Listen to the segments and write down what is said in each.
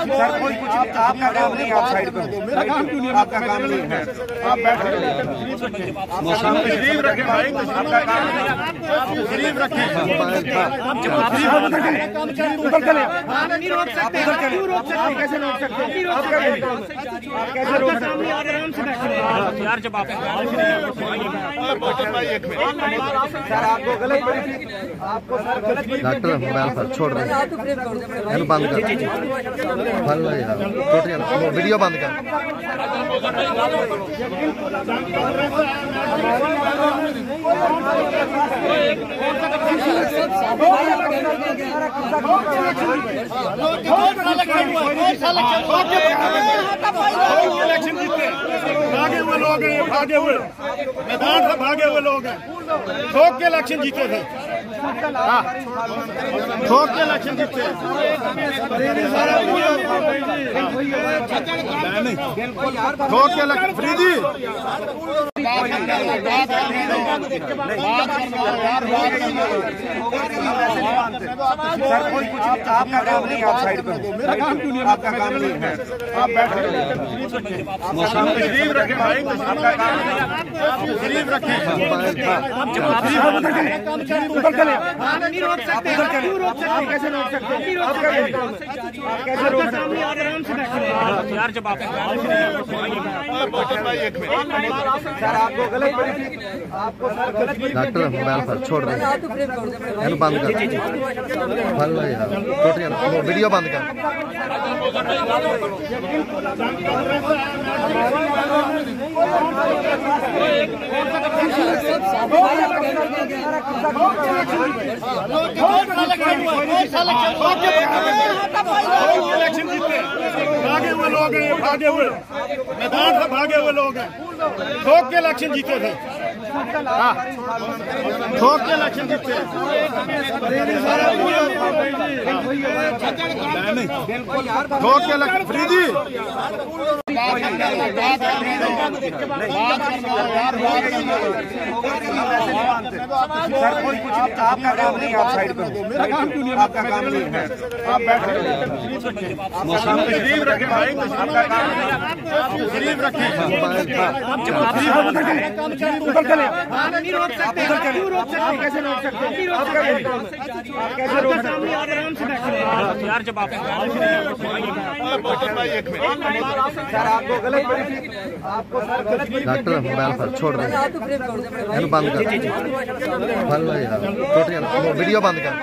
Sir कोई कुछ आपका काम नहीं, आप साइड पर मेरा काम क्यों नहीं, आपका काम नहीं है, आप बैठे तशरीफ रखें भाई, आपका काम तशरीफ रखें, उधर चले, नहीं रोक सकते, क्यों रोक सकते, कैसे रोक सकते, आप कैसे रोक सकते यार, जब आप सर आपको गलत आपको सर गलत डॉक्टर मोबाइल पर छोड़ रहे हैं, बंद कर वीडियो बंद कर। इलेक्शन जीते भागे हुए लोग हैं, भागे हुए मैदान से भागे हुए लोग हैं, ठोक के इलेक्शन जीते थे, ठोक के इलेक्शन जीते, ठोक के इलेक्शन फ्रीदी सर कोई कुछ आपका काम नहीं, आप साइड पर मेरा काम क्यों नहीं, आपका काम नहीं है, आप बैठे तशरीफ रखें भाई, आपका काम तशरीफ रखें, उधर चले, नहीं रोक सकते, क्यों रोक सकते, कैसे रोक सकते, आप कैसे रोक सकते यार, जब आप सर आपको गलत आपको सर गलत डॉक्टर मोबाइल पर छोड़ रहे हैं, बंद कर वीडियो बंद कर। इलेक्शन जीते भागे हुए लोग हैं, भागे हुए मैदान से भागे हुए लोग हैं, ठोक के इलेक्शन जीते थे, ठोक के इलेक्शन जीते, ठोक के इलेक्शन फ्रीदी सर कोई कुछ आपका काम नहीं, आप साइड पर मेरा काम क्यों नहीं, आपका काम नहीं है, आप बैठे तशरीफ रखें भाई, आपका काम तशरीफ रखें, उधर चले, नहीं रोक सकते, क्यों रोक सकते, कैसे रोक सकते, आप कैसे रोक सकते यार, जब आप सर आपको गलत आपको सर गलत डॉक्टर मोबाइल पर छोड़ रहे हैं, बंद कर वीडियो बंद कर।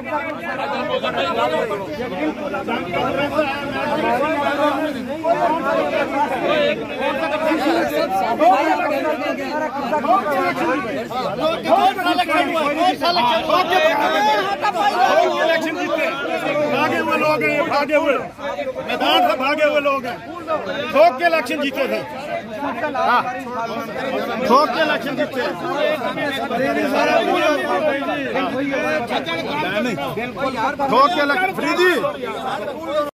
इलेक्शन जीते भागे हुए लोग हैं, भागे हुए मैदान से भागे हुए लोग हैं, ठोक के इलेक्शन जीते थे, ठोक के इलेक्शन जीते, ठोक के इलेक्शन फ्रीदी